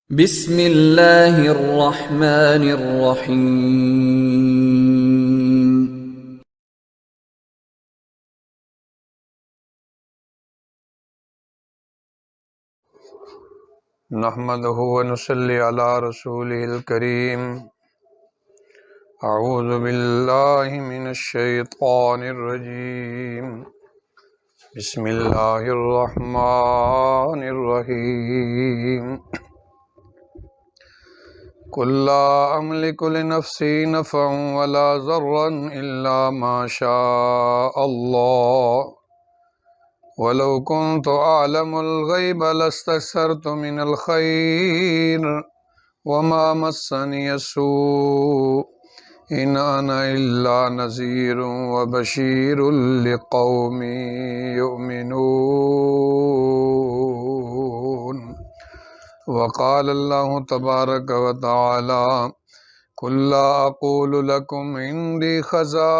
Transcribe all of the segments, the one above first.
बिस्मिल्लाहिर्रहमानिर्रहीम। नहमदुहु व नुसल्ली अला रसूलिहिल करीम। अऊज़ु बिल्लाहि मिनश शैतानिर रजीम। बिस्मिल्लाहिर रहमानिर रहीम। कुल ला अमलिकु लिनफ्सी नफ़अन वला ज़र्रन इल्ला मा शा अल्लाह वलौ कुन्तु अअलमुल ग़ैब लस्तक्सरतु मिनल ख़ैर वमा मस्सनियस्सू इन अना इल्ला नज़ीरुन व बशीरुन लिक़ौमिन युमिनून। वक़ाल अल्लाहु तबारक व तआला कुल ला अक़ूलु लकुम इंदी ख़ज़ाइनुल्लाहि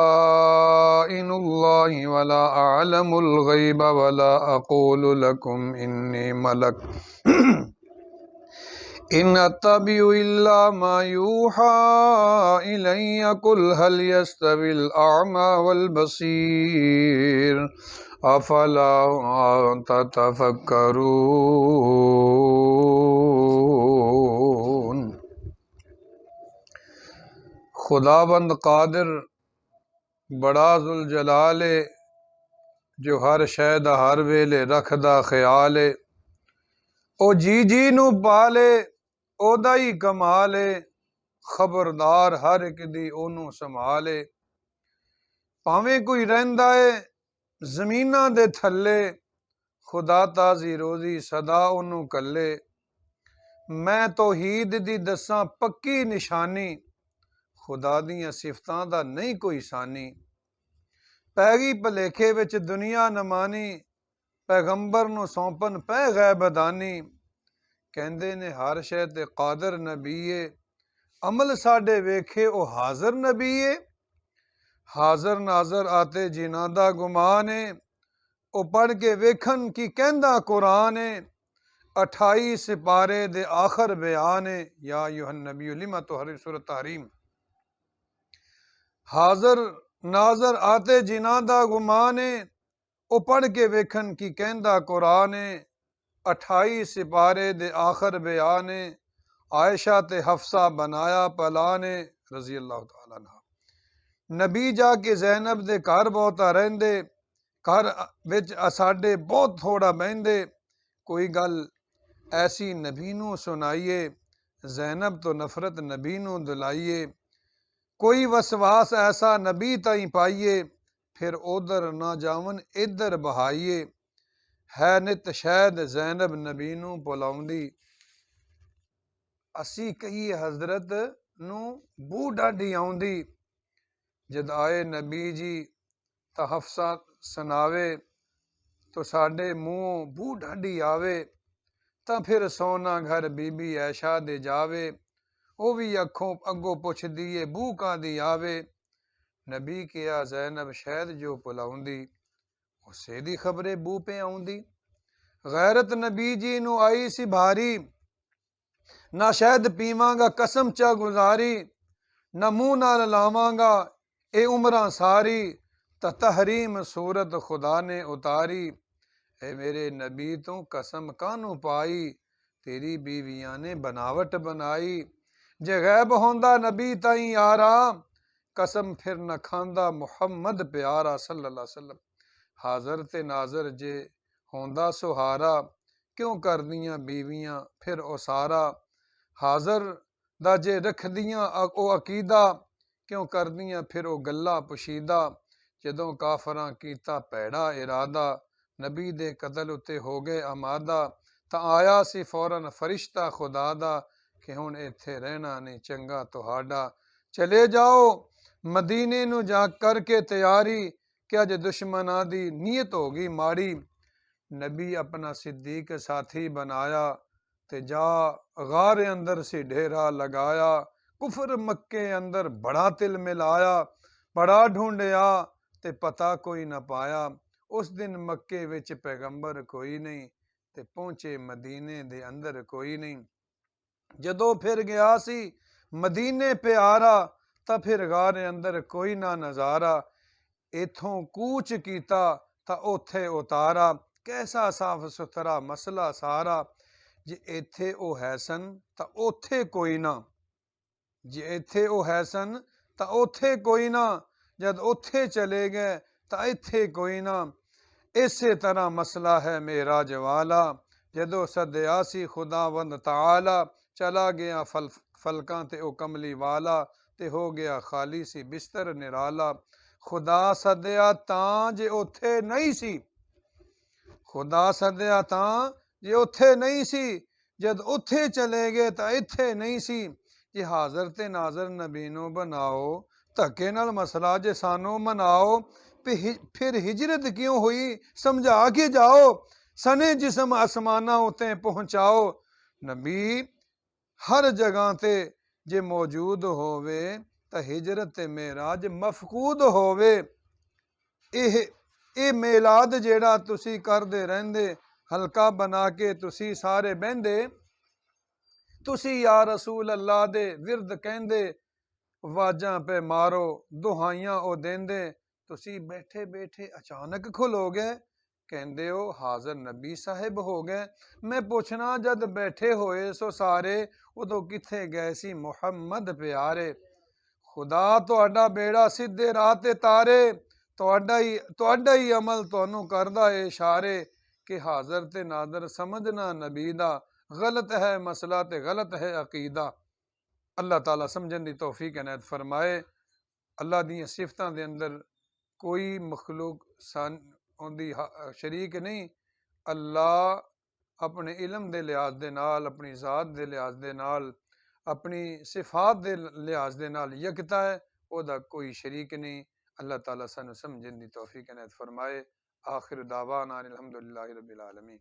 वला अअलमुल ग़ैब वला अक़ूलु लकुम इन्नी मलक इन अत्तबिउ इल्ला मा यूहा इलैया कुल हल यस्तविल अअमा वल बसीर अफ़ला ततफ़क्करून। खुदाबंद कादिर बड़ा जुल जलाले जो हर शै दा हर वेले रखदा ख्याल है। ओ जी जी नू पाले ओदा ही कमाल है, खबरदार हर एक दी ओनू संभाले। भावें कोई रहिंदा है ज़मीनां दे थल्ले, खुदा ताज़ी रोज़ी सदा ओनू कल्ले। मैं तौहीद दी दसां पक्की निशानी, खुदा दियां सिफतां दा नहीं कोई सानी। पैगी भलेखे विच दुनिया न मानी, पैगंबर नू सौंपन पै गैबदानी। कहंदे ने हर शै ते कादर नबी है, अमल साडे वेखे ओ हाज़र नबी है। हाज़र नाज़र आते जिन्हां दा गुमान है, ओ पढ़ के वेखन की कहंदा कुरान है। 28 सिपारे दे आखिर बयान है, या अय्युहन नबी लिमा तुहर्रिम सूरत तहरीम। हाज़र नाज़र आते जिन्हां दा गुमान है, ओ पढ़ के वेखन की कहंदा कुरान है। 28 सिपारे दे आखिर बयान है, आयशा ते हफ्सा बनाया पलाने रज़ी अल्लाह तआला अन्हा। नबी जाके ज़ैनब दे घर बहुता रहिंदे, घर विच साडे बहुत थोड़ा बहिंदे। कोई गल ऐसी नबी नू सुनाइए, ज़ैनब तो नफरत नबी नू दिलाइए। कोई वसवास ऐसा नबी ताईं पाइए, फिर उधर ना जावन इधर बहाइए। है नित शैद ज़ैनब नबी नू बुलाउंदी, असी कहिए हज़रत नू बू डाढी आउंदी। जद आए नबी जी तां हफ्सा सुनावे, तो साडे मुँहों बू डाढी आवे। तां फिर सोना घर बीबी ऐशा दे जावे, ओ भी अखों अगों पुछदी ए बू कादी आवे। नबी किया ज़ैनब शैद जो पुलाउंदी, उसे दी खबरे बू पे आउंदी। गैरत नबी जी नू आई सी भारी, ना शहद पीवांगा कसम चा गुजारी। ना मुंह नाल लावांगा ए उमरां सारी, तहरीम सूरत खुदा ने उतारी। ए मेरे नबी तू कसम कानू पाई, तेरी बीवियां ने बनावट बनाई। जे गैब होंदा नबी ताईं यारा, कसम फिर न खांदा मुहम्मद प्यारा सल्लल्लाहु अलैहि वसल्लम। हाज़र ते नाज़र जे होंदा सुहारा, क्यों करदियां बीवियां फिर उसारा। हाज़र दा जे रखदियां ओ अकीदा, क्यों करदियां फिर ओ गल्ला पुशीदा। जदों काफरां कीता भैड़ा इरादा, नबी दे कतल उत्ते हो गए आमादा। तां आया सी फौरन फरिश्ता खुदा दा, कि हुण इत्थे रहना नहीं चंगा तुहाडा। चले जाओ मदीने नू जा करके तैयारी, कि अज दुश्मनां दी नीयत होगी माड़ी। नबी अपना सिद्दीक साथी बनाया, ते जा गारे अंदर से ढेरा लगाया। कुफर मक्के अंदर बड़ा तिल मिलाया, बड़ा ढूंढया ते पता कोई न पाया। उस दिन मक्के विच पैगंबर कोई नहीं, ते पहुंचे मदीने दे अंदर कोई नहीं। जदों फिर गया सी मदीने प्यारा, तां फिर गारे अंदर कोई ना नज़ारा। इथों कूच कीता तां ओथे उतारा, कैसा साफ सुथरा मसला सारा। जे इत्थे ओ है सन तां ओथे कोई ना, जे इत्थे ओ है सन तां ओथे कोई ना, जद ओथे चले गए तां इत्थे कोई ना। इसे तरह मसला है मेरा जवाला, जदों सदया सी खुदावंद ताला। चला गया फलकां ते ओ कमली वाला, ते हो गया खाली सी बिस्तर निराला। खुदा सदया तां जे ओथे नहीं सी, खुदा सदया तां जे ओथे नहीं सी, जद ओथे चले गए तां इत्थे नहीं सी। जे हाज़र ते नाज़र नबीनो बनाओ, धक्के नाल मसला जे सानू मनाओ। फिर हिजरत क्यों हुई समझा के जाओ, सने जिस्म आसमाना उते पहुंचाओ। नबी हर जगह ते जे मौजूद होवे, तां हिजरत ते मेराज मफकूद होवे। ਇਹ ਮੇਲਾਦ ਜਿਹੜਾ ਤੁਸੀਂ ਕਰਦੇ ਰਹਿੰਦੇ, ਹਲਕਾ ਬਣਾ ਕੇ ਤੁਸੀਂ ਸਾਰੇ ਬਹਿੰਦੇ, ਤੁਸੀਂ ਯਾ ਰਸੂਲ ਅੱਲਾ ਦੇ ਵਿਰਦ ਕਹਿੰਦੇ, ਆਵਾਜ਼ਾਂ ਪੇ ਮਾਰੋ ਦੁਹਾਈਆਂ ਉਹ ਦੇਂਦੇ। ਤੁਸੀਂ ਬੈਠੇ ਬੈਠੇ ਅਚਾਨਕ ਖੁੱਲੋ ਗਏ, ਕਹਿੰਦੇ ਹੋ ਹਾਜ਼ਰ ਨਬੀ ਸਾਹਿਬ ਹੋ ਗਏ। ਮੈਂ ਪੁੱਛਣਾ ਜਦ ਬੈਠੇ ਹੋਏ ਸੋ ਸਾਰੇ, ਉਦੋਂ ਕਿੱਥੇ ਗਏ ਸੀ ਮੁਹੰਮਦ ਪਿਆਰੇ। ਖੁਦਾ ਤੁਹਾਡਾ ਬੇੜਾ ਸਿੱਧੇ ਰਾਹ ਤੇ ਤਾਰੇ, ਤੁਹਾਡਾ ਹੀ ਅਮਲ ਤੁਹਾਨੂੰ ਕਰਦਾ ਏ ਇਸ਼ਾਰੇ। ਕਿ ਹਾਜ਼ਰ ਤੇ ਨਾਦਰ ਸਮਝਣਾ ਨਬੀ ਦਾ, ਗਲਤ ਹੈ ਮਸਲਾ ਤੇ ਗਲਤ ਹੈ ਅਕੀਦਾ। अल्लाह ताला समझन की तौफीक इनायत फरमाए। अल्लाह दी सिफतां दे अंदर कोई मखलूक उनदी शरीक नहीं। अल्लाह अपने इलम दे लिहाज दे नाल, अपनी ज़ात दे लिहाज दे नाल, अपनी सिफात दे लिहाज दे नाल यकता है, ओदा कोई शरीक नहीं। अल्लाह ताला सानू समझन की तौफीक इनायत फरमाए। आखिर दावाना अनिल हम्दुलिल्लाहि रब्बिल आलमीन।